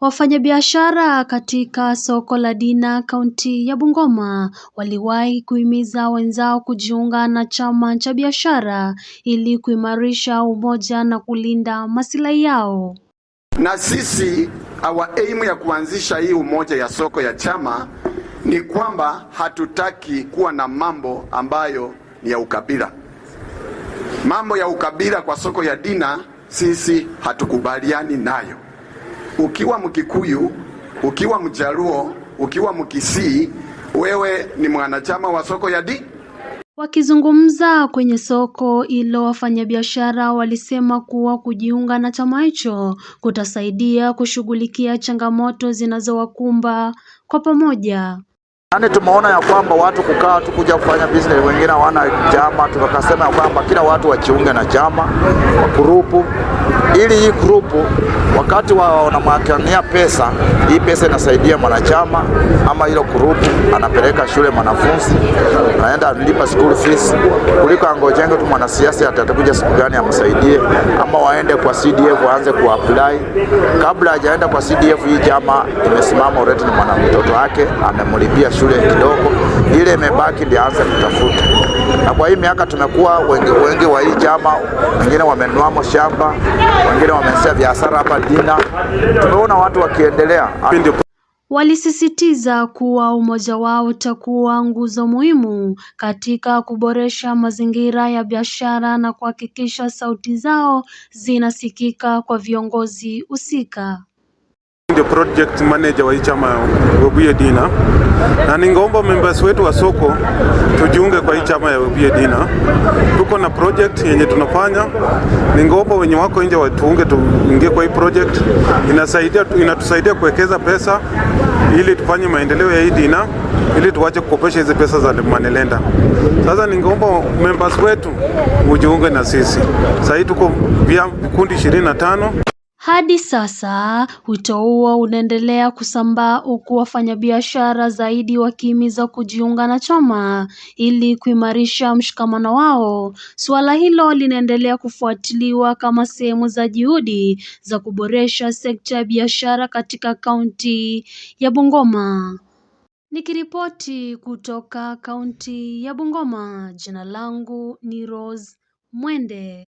Wafanyabiashara katika soko la Dina kaunti ya Bungoma waliwahi kuhimiza wenzao kujiunga na chama cha biashara ili kuimarisha umoja na kulinda maslahi yao. Na sisi our aim ya kuanzisha hii umoja ya soko ya chama ni kwamba hatutaki kuwa na mambo ambayo ni ya ukabila. Mambo ya ukabila kwa soko ya Dina sisi hatukubaliani nayo. Ukiwa Mkikuyu, ukiwa Mjaluo, ukiwa Mkisii, wewe ni mwanachama wa soko ya Dina. Wakizungumza kwenye soko hilo, wafanyabiashara walisema kuwa kujiunga na chama hicho kutasaidia kushughulikia changamoto zinazowakumba kwa pamoja. Yaani tumeona ya kwamba watu kukaa tu kuja kufanya business, wengine hawana chama, tukasema ya kwamba kila watu wajiunge na chama wa grupu, ili hii grupu wakati wanamwakania pesa, hii pesa inasaidia mwanachama ama hilo grupu anapeleka shule mwanafunzi, anaenda lipa school fees, kuliko angojenge tu mwanasiasa atakuja siku gani amsaidie, ama waende kwa CDF waanze kuapply. Kabla hajaenda kwa CDF, hii chama imesimama already, ni mtoto wake amemlipia shule kidogo, ile imebaki ndio aanze kutafuta. Na kwa hii miaka tumekuwa wengi wa hii chama, wengine wamenunua mashamba, wengine wameanza biashara hapa Dina. Tumeona watu wakiendelea. Walisisitiza kuwa umoja wao utakuwa nguzo muhimu katika kuboresha mazingira ya biashara na kuhakikisha sauti zao zinasikika kwa viongozi husika. Ndio project manager wa chama ya Webuye Dina, na ningeomba members wetu wa soko tujiunge kwa chama ya Webuye Dina. Tuko na project yenye tunafanya, ningeomba wenye wako nje watuunge, tuingie kwa hii project. Inatusaidia kuwekeza pesa ili tufanye maendeleo ya hii Dina, ili tuache kukopesha hizo pesa za manelenda. Sasa ningeomba members wetu ujiunge na sisi. Sasa tuko vikundi 25. Hadi sasa wito huo unaendelea kusambaa, huku wafanyabiashara zaidi wakihimiza kujiunga na chama ili kuimarisha mshikamano wao. Suala hilo linaendelea kufuatiliwa kama sehemu za juhudi za kuboresha sekta ya biashara katika kaunti ya Bungoma. Nikiripoti kutoka kaunti ya Bungoma, jina langu ni Rose Mwende.